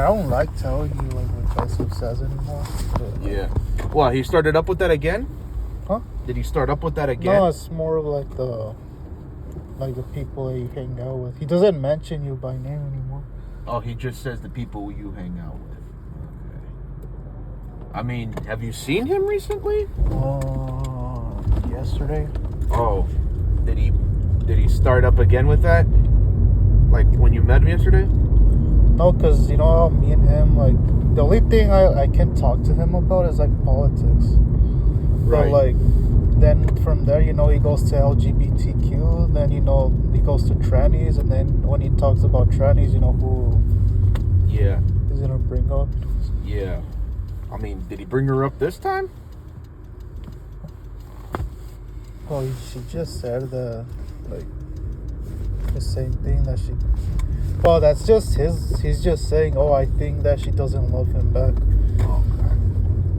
I don't like telling you like what Joseph says anymore. But, Yeah. Well, he started up with that again? Huh? Did he start up with that again? No, it's more of like the people that you hang out with. He doesn't mention you by name anymore. Oh, he just says the people you hang out with. Okay. I mean, have you seen him recently? Yesterday. Oh, did he start up again with that? Like when you met him yesterday? No, because you know how me and him, like, the only thing I can talk to him about is like politics. Right. But like, then from there, you know, he goes to LGBTQ, then, you know, he goes to trannies, and then when he talks about trannies, you know who he's gonna bring up. Yeah. I mean, did he bring her up this time? Well, she just said the same thing that she. Well, that's just he's just saying, oh, I think that she doesn't love him back. Okay.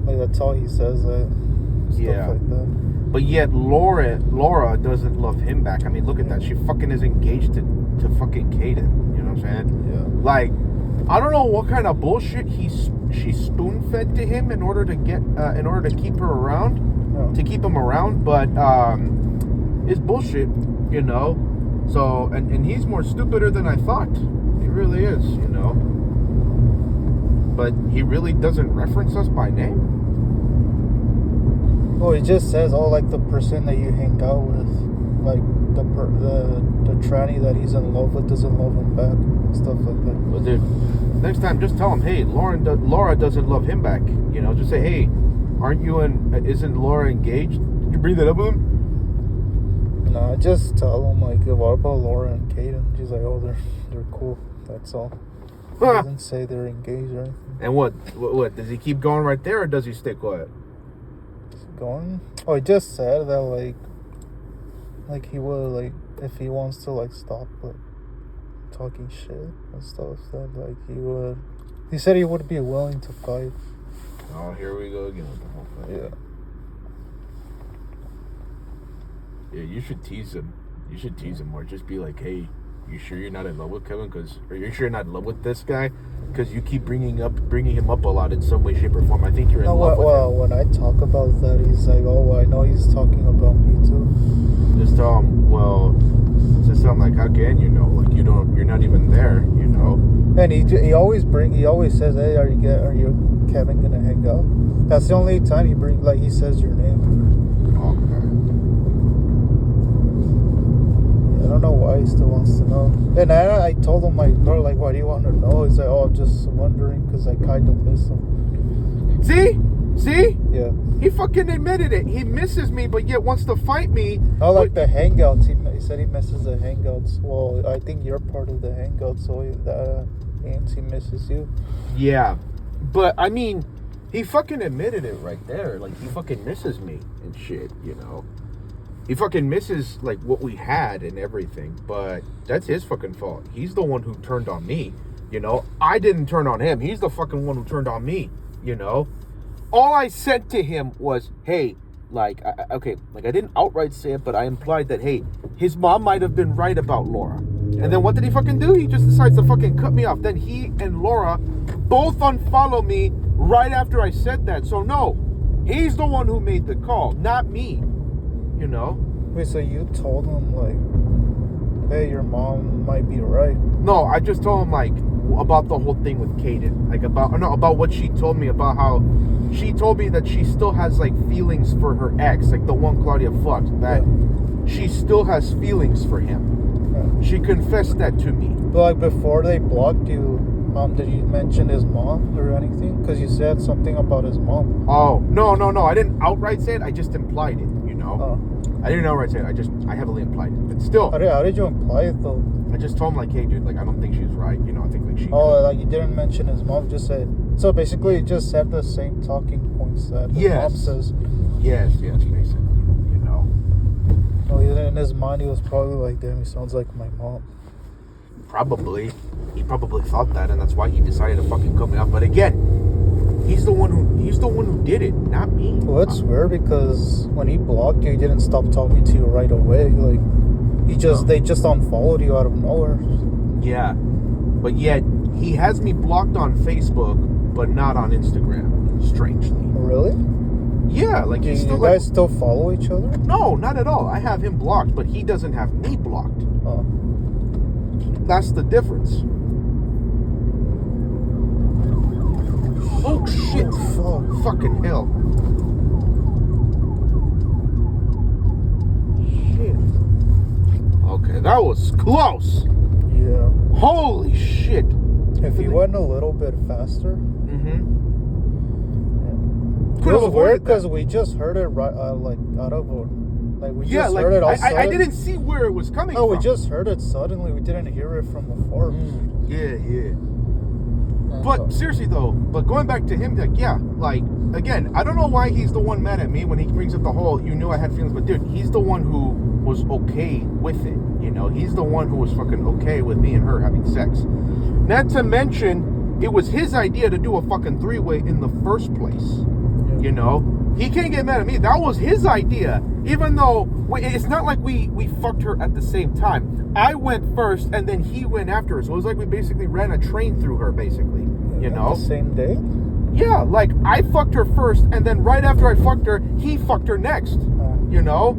Like, that's all he says. Stuff like that. But yet Laura doesn't love him back. I mean, look at that. She fucking is engaged to fucking Caden. You know what I'm saying? Yeah. Like, I don't know what kind of bullshit she spoon fed to him in order to keep her around, to keep him around. But it's bullshit, you know. So and he's more stupider than I thought. He really is, you know. But he really doesn't reference us by name. Oh, he just says, oh, like the person that you hang out with, like the tranny that he's in love with doesn't love him back, stuff like that. Well, dude, next time just tell him, hey, Laura doesn't love him back. You know, just say, hey, isn't Laura engaged? Did you bring that up with him? No, just tell him, like, what about Laura and Caden? She's like, oh, they're cool. That's all. He doesn't say they're engaged or anything. And what? Does he keep going right there, or does he stay quiet? Going? Oh, he just said that, like he would, like, if he wants to, like, stop, like, talking shit and stuff, that, like, he said he would be willing to fight. Oh, here we go again with the whole thing. Yeah, you should tease him. You should tease him more. Just be like, hey, you sure you're not in love with Kevin? Or you sure you're not in love with this guy? Because you keep bringing him up a lot in some way, shape, or form. I think you're in love with him. Well, when I talk about that, he's like, oh, I know he's talking about me too. Just tell him, like, how can you know? Like, you're not even there, you know? And he always says, hey, are you Kevin gonna hang out? That's the only time he says your name. Okay. I don't know why he still wants to know. And I told him, like, bro, like, why do you want to know? He's like, oh, I'm just wondering because I kind of miss him. See? Yeah. He fucking admitted it. He misses me, but yet wants to fight me. Oh, like the hangouts. He said he misses the hangouts. Well, I think you're part of the hangouts, so that means he misses you. Yeah. But, I mean, he fucking admitted it right there. Like, he fucking misses me and shit, you know? He fucking misses, like, what we had and everything. But that's his fucking fault. He's the one who turned on me, you know? I didn't turn on him. He's the fucking one who turned on me, you know? All I said to him was, hey, like, I didn't outright say it, but I implied that, hey, his mom might have been right about Laura. And then what did he fucking do? He just decides to fucking cut me off. Then he and Laura both unfollow me right after I said that. So, no, he's the one who made the call, not me. You know? Wait, so you told him, like, hey, your mom might be right? No, I just told him, like, about the whole thing with Caden. Like, about what she told me, about how she told me that she still has, like, feelings for her ex, like the one Claudia fucked, that she still has feelings for him. Yeah. She confessed that to me. But, like, before they blocked you, did you mention his mom or anything? Because you said something about his mom. Oh, no. I didn't outright say it. I just implied it, you know? Oh. I didn't outright say it. I heavily implied it. But still. How did you imply it, though? I just told him, like, hey, dude, like, I don't think she's right. You know, I think, like, she... Oh, like, you didn't mention his mom, just said... So, basically, you just said the same talking points that his mom says. Yes, basically, you know? Oh, in his mind, he was probably like, damn, he sounds like my mom. Probably. He probably thought that, and that's why he decided to fucking cut me off. But again, he's the one who did it, not me. Well, it's weird because when he blocked you, he didn't stop talking to you right away. Like, they just unfollowed you out of nowhere. Yeah, but yet he has me blocked on Facebook, but not on Instagram. Strangely. Really? Yeah, like Do he's you still guys still follow each other? No, not at all. I have him blocked, but he doesn't have me blocked. Oh. That's the difference. Oh shit! Oh, fuck. Fucking hell! Shit. Okay, that was close. Yeah. Holy shit! If you went a little bit faster, Could it have was weird avoided because that. we just heard it right, like out of a, like we Yeah, just like heard it all I sudden. didn't see where it was coming No, from. we just heard it suddenly. We didn't hear it from before. Yeah. But seriously though, but going back to him, like yeah, like again, I don't know why he's the one mad at me when he brings up the whole you knew I had feelings, but dude, he's the one who was okay with it. You know, he's the one who was fucking okay with me and her having sex. Not to mention, it was his idea to do a fucking three-way in the first place. You know, he can't get mad at me. That was his idea. Even though it's not like we fucked her at the same time. I went first and then he went after her. So it was like we basically ran a train through her, basically. You know? The same day? Yeah, like I fucked her first and then right after I fucked her, he fucked her next. You know?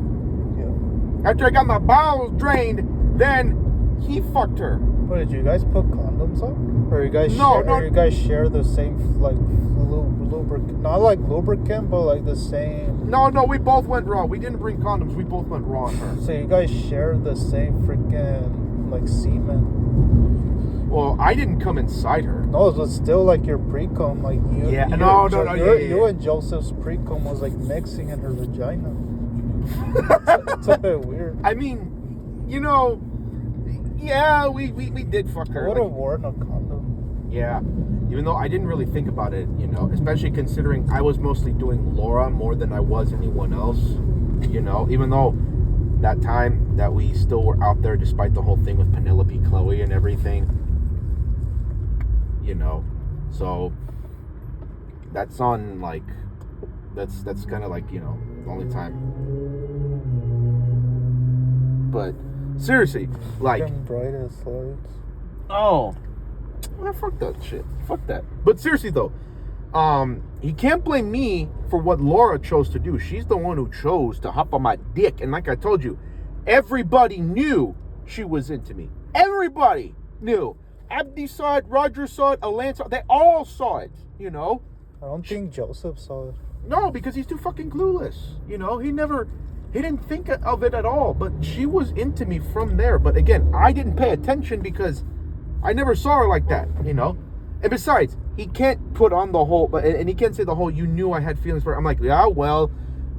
Yeah. After I got my bowels drained, then he fucked her. But did you guys put condoms on? Or you guys No. you guys share the same like lubricant? Not like lubricant, but like the same. No, we both went raw. We didn't bring condoms. We both went raw on her. So you guys share the same freaking like semen? Well, I didn't come inside her. No, it was still like your pre-cum, like you. Yeah, you, no, You and Joseph's pre-cum was like mixing in her vagina. It's a bit weird. I mean, you know, yeah, we did fuck I her. would have worn a condom. Yeah, even though I didn't really think about it, you know, especially considering I was mostly doing Laura more than I was anyone else, you know, even though that time that we still were out there despite the whole thing with Penelope, Chloe and everything, you know, so that's on like, that's kind of like, you know, the only time. But seriously, like, Freaking bright as lights. oh, well, fuck that shit. Fuck that. But seriously though, he can't blame me for what Laura chose to do. She's the one who chose to hop on my dick. And like I told you, everybody knew she was into me. Everybody knew. Abdi saw it, Roger saw it, Alan saw it. They all saw it, you know. I don't think Joseph saw it. No, because he's too fucking clueless. You know, he didn't think of it at all. But she was into me from there. But again, I didn't pay attention because I never saw her like that, you know. And besides, he can't put on the whole, and he can't say the whole, you knew I had feelings for her. I'm like, yeah, well,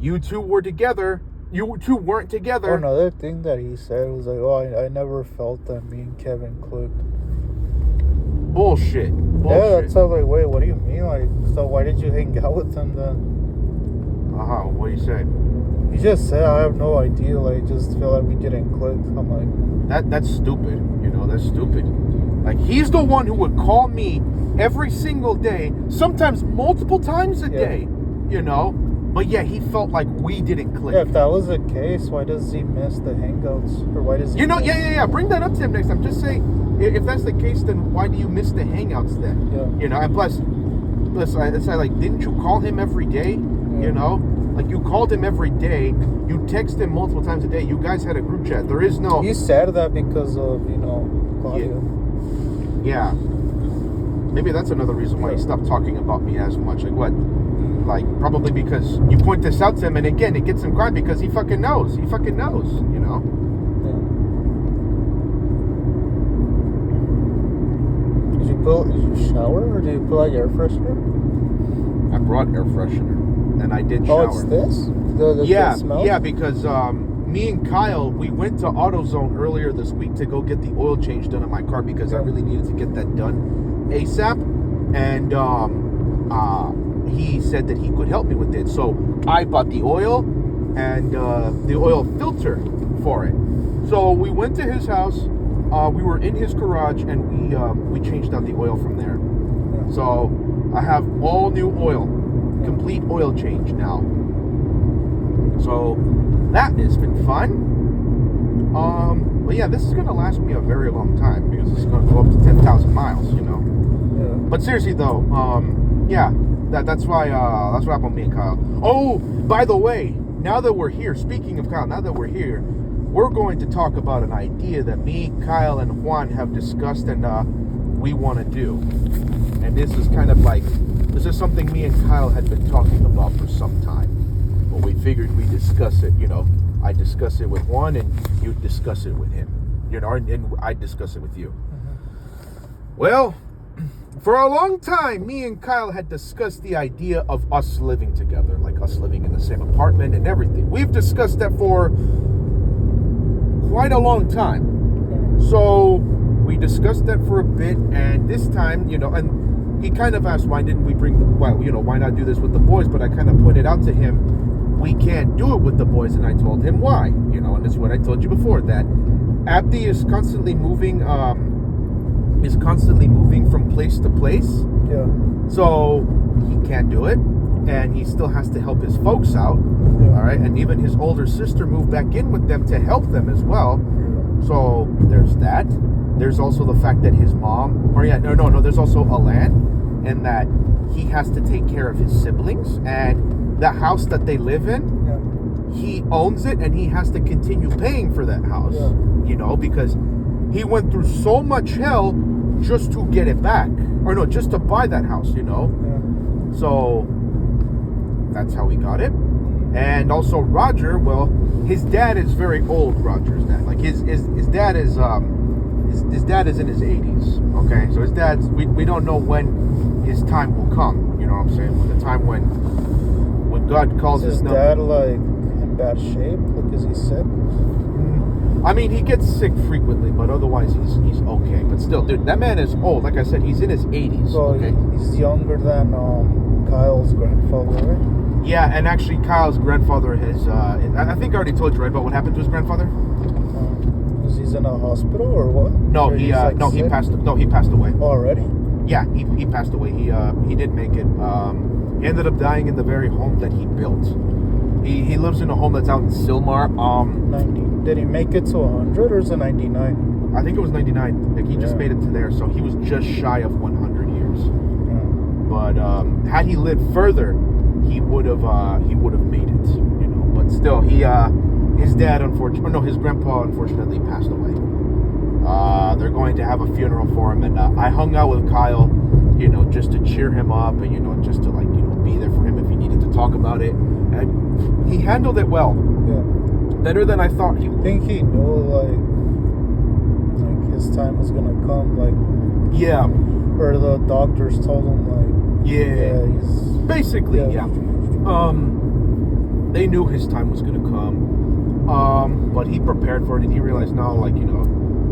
you two were together. You two weren't together. Oh, another thing that he said was like, oh, I never felt that me and Kevin clicked. Bullshit. Yeah, that's how, like, wait, what do you mean? Like, so why did you hang out with him then? What do you say? He just said, I have no idea, like, just feel like we didn't click. I'm like, That's stupid. You know, that's stupid. Like, he's the one who would call me every single day, sometimes multiple times a day, you know? But yeah, he felt like we didn't click. yeah, if that was the case, why does he miss the hangouts? Or why does he You know, miss... yeah. Bring that up to him next time. Just say, if that's the case, then why do you miss the hangouts then? Yeah. You know, and plus, I like, didn't you call him every day? You know? Like, you called him every day. You text him multiple times a day. You guys had a group chat. There is no... He said that because of, you know, Claudia. Yeah. Maybe that's another reason why he stopped talking about me as much. Like, what? Like, probably because you point this out to him, and again, it gets him crying because he fucking knows. He fucking knows, you know? Yeah. Did you shower, or did you put like air freshener? I brought air freshener, and I did shower. Oh, it's this? The Yeah, smell? yeah, because me and Kyle, we went to AutoZone earlier this week to go get the oil change done on my car because I really needed to get that done ASAP. And he said that he could help me with it. So I bought the oil and the oil filter for it. So we went to his house. We were in his garage and we changed out the oil from there. So I have all new oil, complete oil change now. So that has been fun. But yeah, this is gonna last me a very long time because it's gonna go up to 10,000 miles. You know. Yeah. But seriously though, yeah, that's why that's what happened with me and Kyle. Oh, by the way, now that we're here, speaking of Kyle, now that we're here, we're going to talk about an idea that me, Kyle, and Juan have discussed and we want to do. And this is kind of like, this is something me and Kyle had been talking about for some time. But we figured we'd discuss it, you know. I discuss it with Juan and you discuss it with him. You know, and I discuss it with you. Mm-hmm. Well, for a long time, me and Kyle had discussed the idea of us living together, like us living in the same apartment and everything. We've discussed that for quite a long time. So we discussed that for a bit, and this time, you know, and he kind of asked, why didn't we why not do this with the boys? But I kind of pointed out to him, we can't do it with the boys, and I told him why, you know, and this is what I told you before, that Abdi is constantly moving from place to place. Yeah. So he can't do it, and he still has to help his folks out. Yeah. All right, and even his older sister moved back in with them to help them as well. Yeah. So there's that. There's also the fact that his mom, there's also Alan, and that he has to take care of his siblings, and the house that they live in, yeah, he owns it, and he has to continue paying for that house. Yeah. You know, because he went through so much hell just to get it back, just to buy that house, you know. Yeah. So that's how he got it. And also Roger, well, his dad is very old. Roger's dad, like his dad is his dad is in his 80s. Okay, so his dad's we don't know when his time will come. You know what I'm saying? When the time when God calls his dad like in bad shape? Like, is he sick? I mean, he gets sick frequently, but otherwise he's okay. But still, dude, that man is old. Like I said, he's in his 80s. So okay? He's younger than Kyle's grandfather, right? Yeah, and actually Kyle's grandfather has, I think I already told you, right, about what happened to his grandfather? Is he in a hospital or what? No, or he passed away. Already? Yeah, he passed away. He didn't make it. He ended up dying in the very home that he built. He lives in a home that's out in Silmar. 90. Did he make it to 100 or is it 99? I think it was 99. Like, he just made it to there, so he was just shy of 100 years. Yeah. But had he lived further, he would have made it, you know. But still, his dad, his grandpa, unfortunately passed away. They're going to have a funeral for him, and I hung out with Kyle, you know, just to cheer him up, and, you know, just to, like, you know, be there for him if he needed to talk about it. And he handled it well. Yeah. Better than I thought he would. I think he knew, like his time was gonna come, like. Yeah. Or the doctors told him, like. Yeah. He's basically, yeah. They knew his time was gonna come. But he prepared for it, and he realized now, like, you know,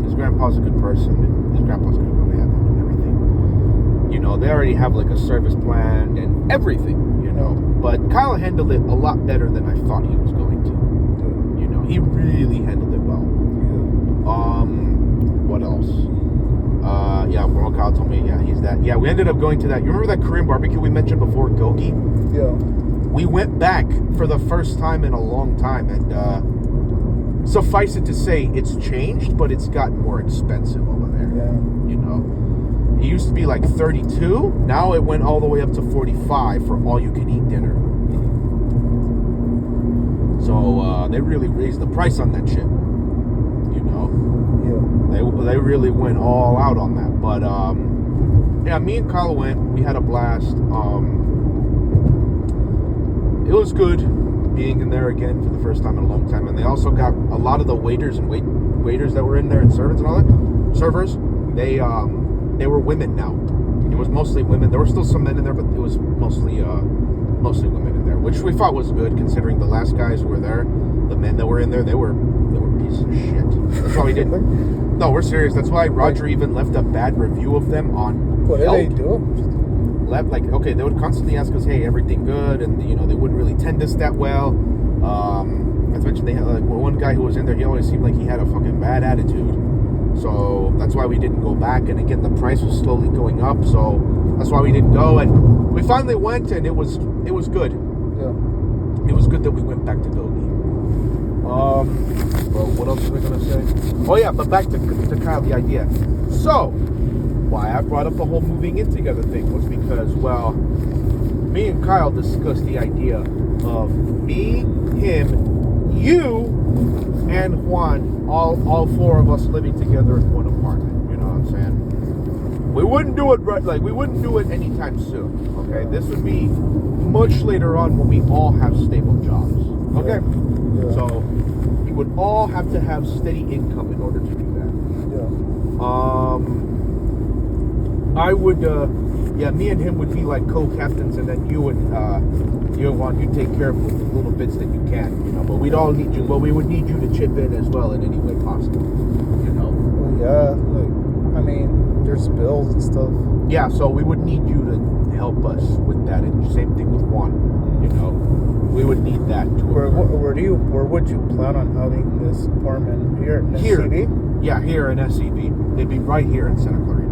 his grandpa's a good person, and his grandpa's gonna go to heaven and everything. You know, they already have like a service plan and everything, you know. But Kyle handled it a lot better than I thought he was going to. Yeah. You know, he really handled it well. Yeah. What else? Well, Kyle told me, he's that. Yeah, we ended up going to that. You remember that Korean barbecue we mentioned before, Gogi? Yeah. We went back for the first time in a long time, and suffice it to say, it's changed, but it's gotten more expensive over there. Yeah. You know, it used to be like 32. Now it went all the way up to 45 for all-you-can-eat dinner. So they really raised the price on that shit. You know, they really went all out on that. But me and Kyle went. We had a blast. It was good being in there again for the first time in a long time. And they also got a lot of the waiters and waiters that were in there, and servants and all that. Servers, they were women now. It was mostly women. There were still some men in there, but it was mostly women in there, which we thought was good considering the last guys who were there, the men that were in there, they were pieces of shit. That's why we didn't. No, we're serious. That's why Roger even left a bad review of them on. What did they do? They would constantly ask us, hey, everything good? And, you know, they wouldn't really tend us that well. As mentioned, they had, like, one guy who was in there, he always seemed like he had a fucking bad attitude. So that's why we didn't go back. And again, the price was slowly going up, so that's why we didn't go. And we finally went, and it was good. Yeah. It was good that we went back to Gogi. But What else was I gonna say? Oh yeah, but back to Kyle, the idea. So, why I brought up the whole moving in together thing was because, well, me and Kyle discussed the idea of me, him, you, and Juan, all four of us living together in one apartment. You know what I'm saying? We wouldn't do it we wouldn't do it anytime soon. Okay, this would be much later on when we all have stable jobs. Okay, Yeah. so we would all have to have steady income in order to do that. Yeah. I would, me and him would be like co-captains, and then you and Juan, you take care of the little bits that you can, you know. But we'd all need you. But we would need you to chip in as well in any way possible, you know. Well, yeah. Like, I mean, there's bills and stuff. Yeah, so we would need you to help us with that, and same thing with Juan, you know. We would need that to. Where would you plan on having this apartment here in SCV? Yeah, here in SCV. It'd be right here in Santa Clarita.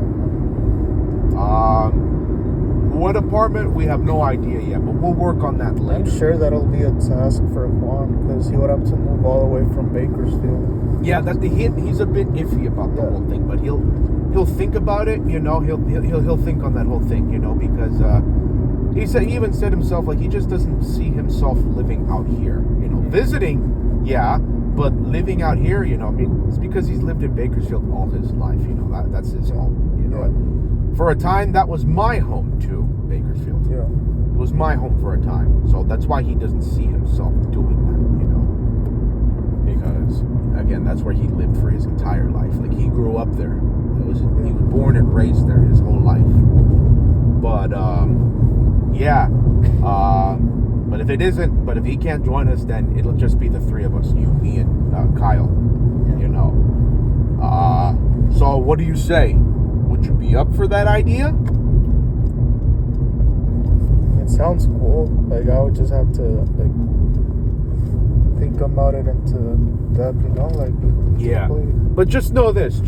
What apartment? We have no idea yet, but we'll work on that later. I'm sure that'll be a task for Juan because he would have to move all the way from Bakersfield. Yeah, he's a bit iffy about the whole thing, but he'll think about it. You know, he'll think on that whole thing. You know, because he even said himself like he just doesn't see himself living out here. You know, visiting, yeah, but living out here, you know, I mean, it's because he's lived in Bakersfield all his life. You know, that's his home. You know. Yeah. For a time, that was my home too, Bakersfield. Yeah. It was my home for a time. So that's why he doesn't see himself doing that, you know. Because, again, that's where he lived for his entire life. Like, he grew up there. He was born and raised there his whole life. But, but if he can't join us, then it'll just be the three of us, you, me, and Kyle, you know. So what do you say? Would you be up for that idea? It sounds cool. Like, I would just have to, like, think about it into that, you know, like... Yeah. But just know this.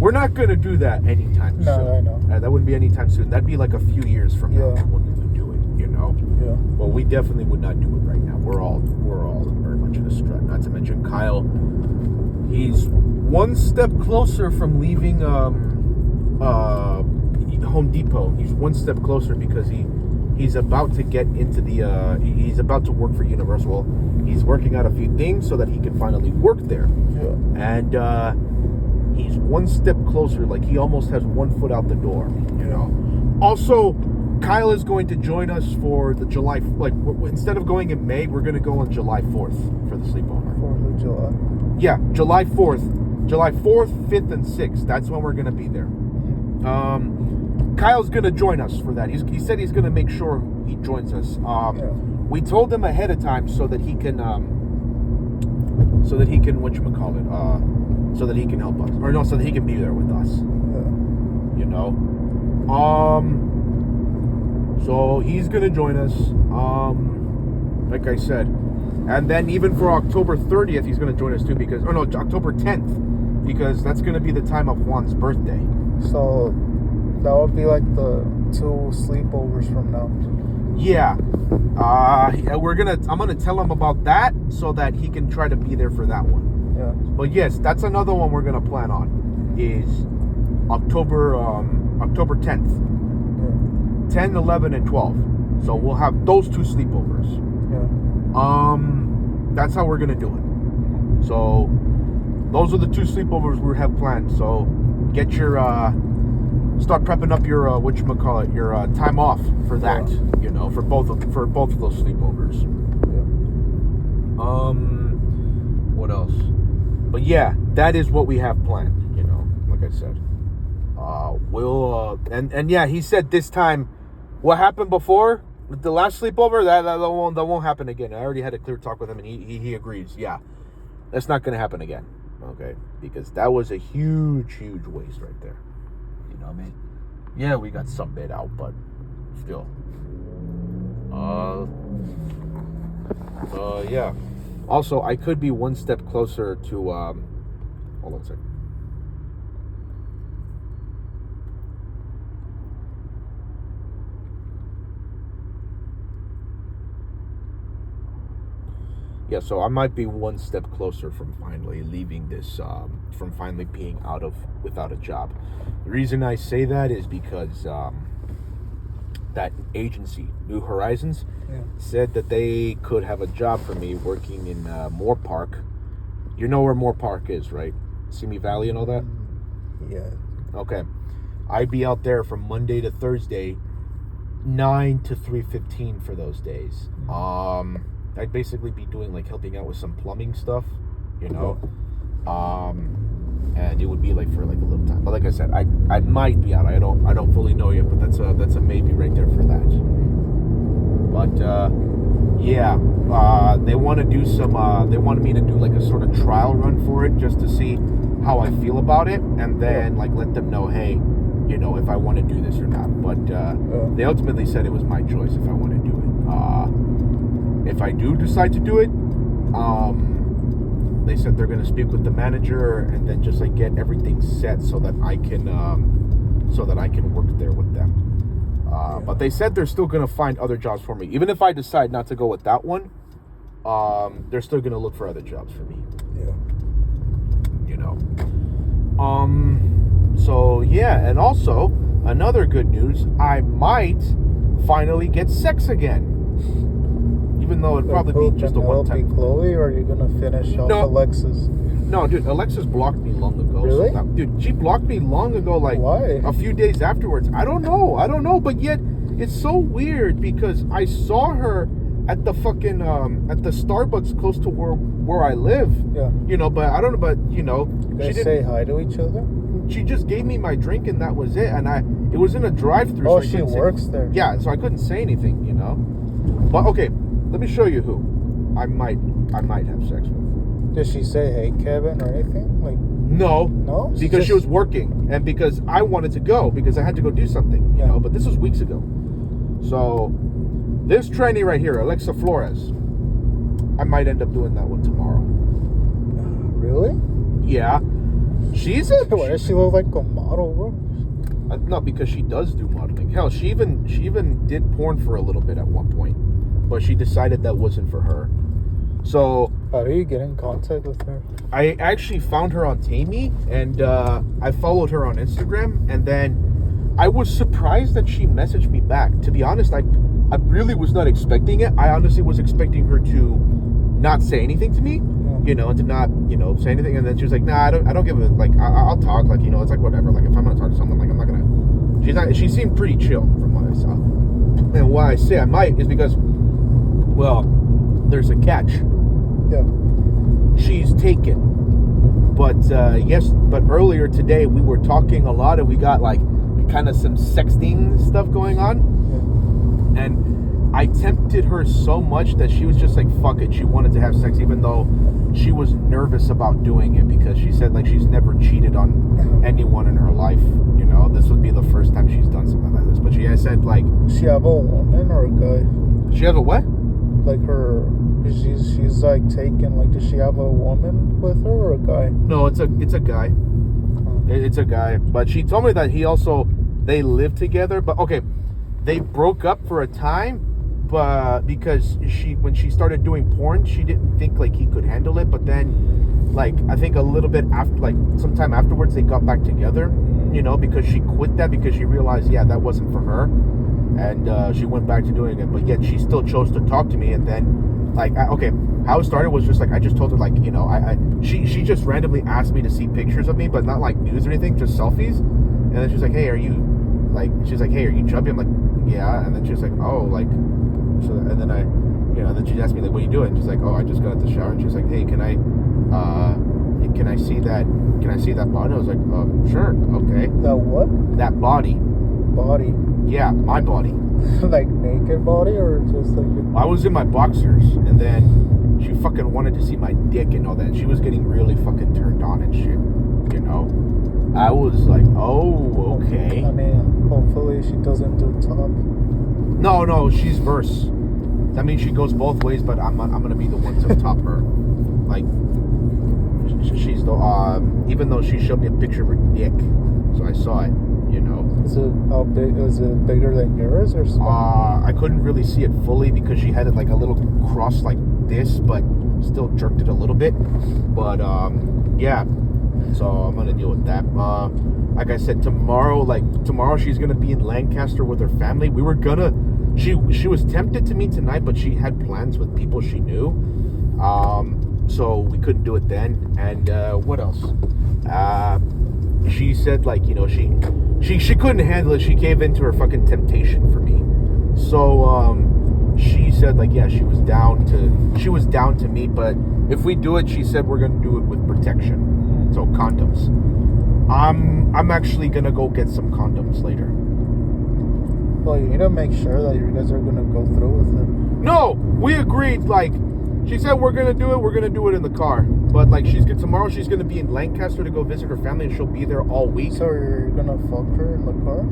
We're not going to do that anytime soon. No, I know. That wouldn't be anytime soon. That'd be like a few years from now when we would do it, you know? Yeah. Well, we definitely would not do it right now. We're all very much in a strut. Not to mention Kyle, he's one step closer from leaving Home Depot. He's one step closer because he's about to get into he's about to work for Universal. He's working out a few things so that he can finally work there. Yeah. And he's one step closer. Like, he almost has 1 foot out the door, you know. Also, Kyle is going to join us for the July, instead of going in May, we're going to go on July 4th for the sleepover. 4th of July. Yeah, July 4th. July 4th, 5th, and 6th. That's when we're going to be there. Kyle's going to join us for that. He said he's going to make sure he joins us. We told him ahead of time so that he can so that he can help us. Or no, so that he can be there with us. Yeah. You know? So he's going to join us. Like I said. And then even for October 30th, he's going to join us too October 10th. Because that's going to be the time of Juan's birthday. So that would be like the 2 sleepovers from now. Yeah. I'm gonna tell him about that so that he can try to be there for that one. Yeah. But yes, that's another one we're gonna plan on is October 10th. Yeah. 10, 11, and 12. So we'll have those 2 sleepovers. Yeah. That's how we're gonna do it. So those are the 2 sleepovers we have planned. So get your start prepping up your your time off for that. You know, for both of those sleepovers. Yeah. What else? But yeah, that is what we have planned. You know, like I said, we'll and yeah, he said this time, what happened before with the last sleepover that won't happen again. I already had a clear talk with him, and he agrees. Yeah, that's not gonna happen again. Okay, because that was a huge waste right there. You know what I mean? Yeah, we got some bit out, but still. Yeah. Also, I could be one step closer to, hold on a second. Yeah, so I might be one step closer from finally leaving this, from finally being without a job. The reason I say that is because that agency, New Horizons, said that they could have a job for me working in Moore Park. You know where Moore Park is, right? Simi Valley and all that? Yeah. Okay. I'd be out there from Monday to Thursday, 9 to 3:15 for those days. I'd basically be doing like helping out with some plumbing stuff, you know. And it would be like for like a little time. But like I said, I might be out. I don't fully know yet, but that's a maybe right there for that. But yeah, they want to do some. They wanted me to do like a sort of trial run for it, just to see how I feel about it, and then like let them know, hey, you know, if I want to do this or not. But they ultimately said it was my choice if I want to do it. If I do decide to do it, they said they're going to speak with the manager and then just like get everything set so that I can work there with them. But they said they're still going to find other jobs for me. Even if I decide not to go with that one, they're still going to look for other jobs for me. Yeah. You know. So yeah, and also another good news, I might finally get sex again. Even though it'd probably be just a one-time. Chloe, or are you gonna finish off Alexis? No, dude, Alexis blocked me long ago. Really? So dude, she blocked me long ago, like why? A few days afterwards. I don't know, but yet it's so weird because I saw her at the fucking at the Starbucks close to where I live. Yeah. You know, but I don't know, but you know, you guys say hi to each other? She just gave me my drink and that was it, and it was in a drive-through. Oh, so she works there. Yeah, so I couldn't say anything, you know. But okay, let me show you who I might have sex with. Did she say, "Hey, Kevin," or anything? Like, no, because she was working, and because I wanted to go because I had to go do something, you know. But this was weeks ago. So this trainee right here, Alexa Flores, I might end up doing that one tomorrow. Really? Yeah. She's a. Why does she look like a model, bro? No, because she does do modeling. Hell, she even did porn for a little bit at one point, but she decided that wasn't for her. So how do you get in contact with her? I actually found her on Tammy, and I followed her on Instagram, and then I was surprised that she messaged me back. To be honest, I really was not expecting it. I honestly was expecting her to not say anything to me. You know, and to not, you know, say anything, and then she was like, "Nah, I don't give a like. I'll talk, like, you know, it's like whatever. Like, if I'm gonna talk to someone, like, I'm not gonna." She seemed pretty chill from what I saw, and why I say I might is because, well, there's a catch. Yeah. She's taken, but but earlier today we were talking a lot, and we got like kind of some sexting stuff going on, and I tempted her so much that she was just like, fuck it. She wanted to have sex, even though she was nervous about doing it because she said like she's never cheated on anyone in her life. You know, this would be the first time she's done something like this. But she has said like, does she have a woman or a guy? She have a what? Like her, she's like taken. Like, does she have a woman with her or a guy? No, it's a guy. It's a guy. But she told me that they live together. But okay, they broke up for a time. But because when she started doing porn, she didn't think like he could handle it. But then, like, I think a little bit after, like sometime afterwards, they got back together. You know, because she quit that because she realized, yeah, that wasn't for her, and she went back to doing it. But yet she still chose to talk to me. And then, like, okay, how it started was just like I just told her, like, you know, she just randomly asked me to see pictures of me, but not like nudes or anything, just selfies. And then she's like, hey, are you chubby? I'm like, yeah. And then she's like, oh, like. So, and then then she asked me like, "What are you doing?" She's like, "Oh, I just got out the shower." And she's like, "Hey, can I see that? Can I see that body?" I was like, "Sure, okay." That what? That body. Body. Yeah, my body. Like naked body or just like? I was in my boxers, and then she fucking wanted to see my dick and all that. She was getting really fucking turned on and shit. You know, I was like, "Oh, okay." I mean, hopefully she doesn't do top. No, she's verse. That means she goes both ways, but I'm gonna be the one to top her. Like, she's the even though she showed me a picture of her dick, so I saw it. You know. Is it how big? Is it bigger than yours or small? I couldn't really see it fully because she had it like a little cross like this, but still jerked it a little bit. But yeah, so I'm gonna deal with that. Like I said, tomorrow she's gonna be in Lancaster with her family. We were gonna, she was tempted to meet tonight, but she had plans with people she knew. So we couldn't do it then. And what else? She said, like, you know, she couldn't handle it. She gave in to her fucking temptation for me. So she said, like, yeah, she was down to meet, but if we do it, she said we're gonna do it with protection. So condoms. I'm actually gonna go get some condoms later. Well, you need to make sure that you guys are gonna go through with it. No, we agreed. Like, she said we're gonna do it. We're gonna do it in the car. But like, tomorrow she's gonna be in Lancaster to go visit her family, and she'll be there all week. So you're gonna fuck her in the car?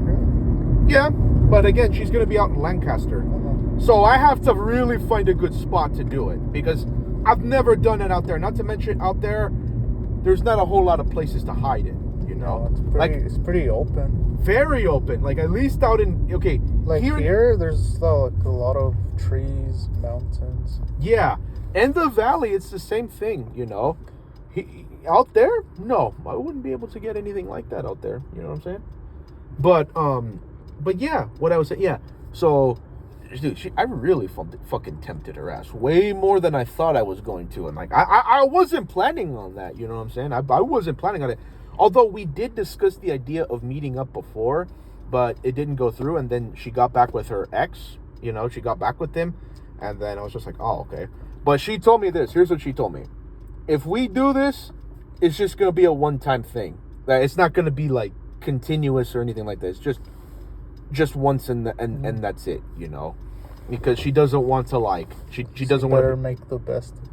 Yeah, but again, she's gonna be out in Lancaster. So I have to really find a good spot to do it, because I've never done it out there. Not to mention, out there's not a whole lot of places to hide it, you know? No, it's pretty open. Very open. Like, at least out in, okay. Like here there's like a lot of trees, mountains. Yeah. And the valley, it's the same thing, you know? Out there, no. I wouldn't be able to get anything like that out there. You know what I'm saying? But yeah, what I was saying, yeah. So, dude, I really fucking tempted her ass way more than I thought I was going to, and like I wasn't planning on that. You know what I'm saying? I wasn't planning on it. Although we did discuss the idea of meeting up before, but it didn't go through. And then she got back with her ex. You know, she got back with him, and then I was just like, oh, okay. But she told me this. Here's what she told me: if we do this, it's just gonna be a one-time thing. That it's not gonna be like continuous or anything like that. It's just once and that's it, you know, because she doesn't want to, like, she doesn't want to make the best of it.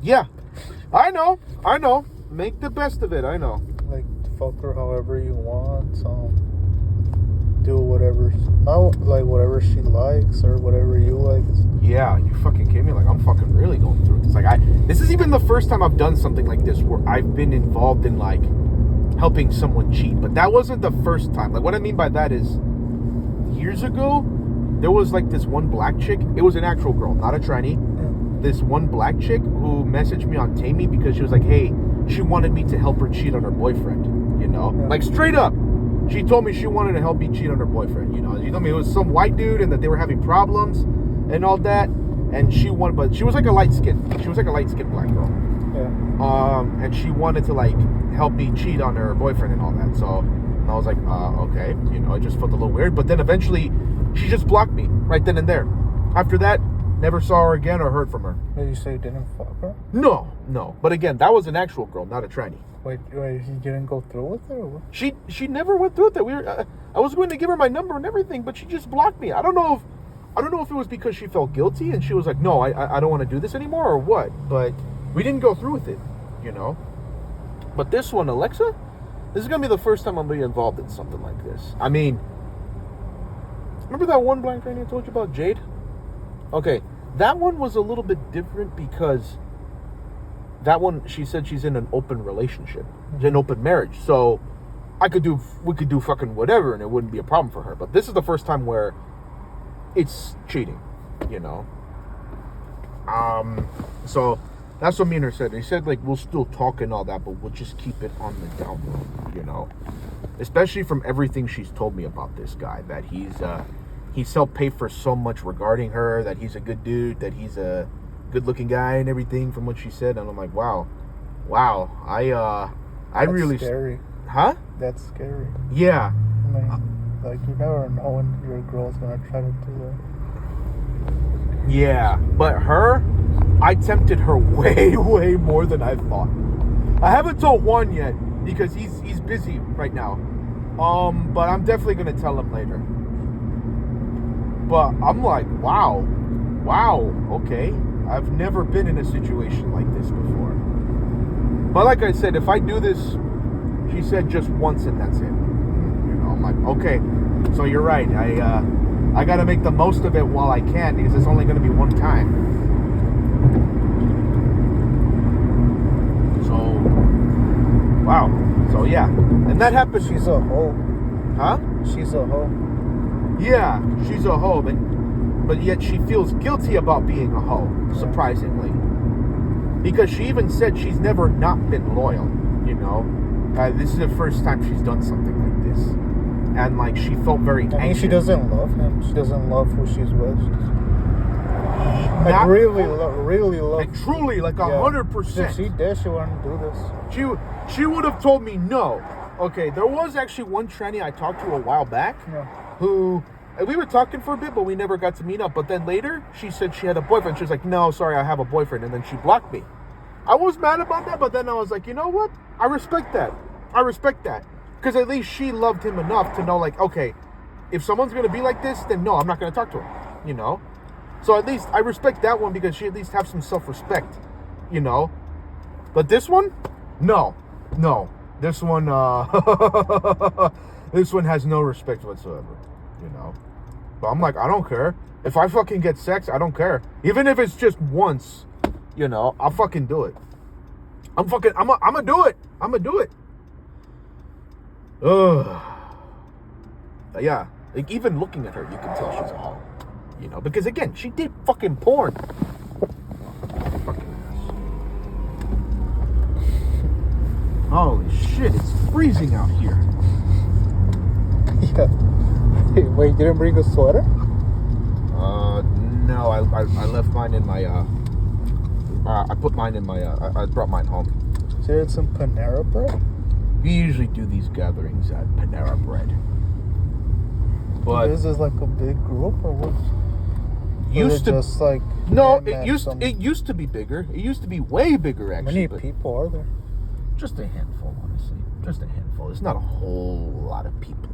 Yeah, I know, make the best of it. I know, like, fuck her however you want, do whatever, not like whatever she likes or whatever you like. Yeah, you fucking kidding me? Like, I'm fucking really going through this. Like, this is even the first time I've done something like this where I've been involved in, like, helping someone cheat. But that wasn't the first time. Like, what I mean by that is, years ago, there was like this one black chick. It was an actual girl, not a tranny. This one black chick who messaged me on Tammy because she was like, hey, she wanted me to help her cheat on her boyfriend, you know? Like, straight up. She told me she wanted to help me cheat on her boyfriend, you know? She told me it was some white dude and that they were having problems and all that. And but she was like a light-skinned black girl. Yeah. And she wanted to, like, help me cheat on her boyfriend and all that. So, and I was like, okay, you know, it just felt a little weird. But then eventually, she just blocked me right then and there. After that, never saw her again or heard from her. Did you say you didn't fuck her? No. But again, that was an actual girl, not a tranny. Wait, you didn't go through with her? Or what? She never went through with it. I was going to give her my number and everything, but she just blocked me. I don't know if it was because she felt guilty and she was like, no, I don't want to do this anymore or what. But we didn't go through with it, you know. But this one, Alexa, this is going to be the first time I'm being involved in something like this. I mean, remember that one black tranny I told you about, Jade? Okay, that one was a little bit different because that one, she said she's in an open relationship, an open marriage. So we could do fucking whatever and it wouldn't be a problem for her. But this is the first time where it's cheating, you know? So that's what me and her said. They said, like, we'll still talk and all that, but we'll just keep it on the down low, you know? Especially from everything she's told me about this guy, that he's helped pay for so much regarding her, that he's a good dude, that he's a good-looking guy and everything from what she said. And I'm like, wow, That's really scary. Huh? That's scary. Yeah. I mean, like, you never know when your girl's gonna try to do that. Yeah, but her, I tempted her way more than I thought. I haven't told Juan yet because he's busy right now. But I'm definitely gonna tell him later. But I'm like, wow, okay. I've never been in a situation like this before. But like I said, if I do this, she said just once and that's it. You know, I'm like, okay, so you're right. I gotta make the most of it while I can because it's only gonna be one time. So, wow. So yeah, and that happened. She's a hoe. Huh? She's a hoe. Yeah, she's a hoe, but yet she feels guilty about being a hoe, surprisingly. because she even said she's never not been loyal. You know, this is the first time she's done something like this, and like she felt very anxious. I mean, she doesn't love him. She doesn't love who she's with. Like really love. Like truly, like 100%. If she did, she wouldn't do this. She would have told me no. Okay, there was actually one tranny I talked to a while back, who we were talking for a bit, but we never got to meet up. But then later, she said she had a boyfriend. She was like, "No, sorry, I have a boyfriend," and then she blocked me. I was mad about that, but then I was like, you know what? I respect that. Because at least she loved him enough to know, like, okay, if someone's going to be like this, then no, I'm not going to talk to her, you know? So at least I respect that one because she at least has some self-respect, you know? But this one? No. This one, this one has no respect whatsoever, you know? But I'm like, I don't care. If I fucking get sex, I don't care. Even if it's just once. You know, I'll fucking do it. I'm gonna do it. I'm gonna do it. Ugh. Yeah. Like, even looking at her, you can tell she's a hoe. You know, because again, she did fucking porn. Fucking ass. Holy shit, it's freezing out here. Yeah. Hey, wait, you didn't bring a sweater? No, I left mine in my, I put mine in my, I brought mine home. So you had some Panera Bread? We usually do these gatherings at Panera Bread. But this is like a big group or what? Used to just like no, it used to be bigger. It used to be way bigger How actually. many people are there? Just a handful, honestly. Just a handful. It's not a whole lot of people.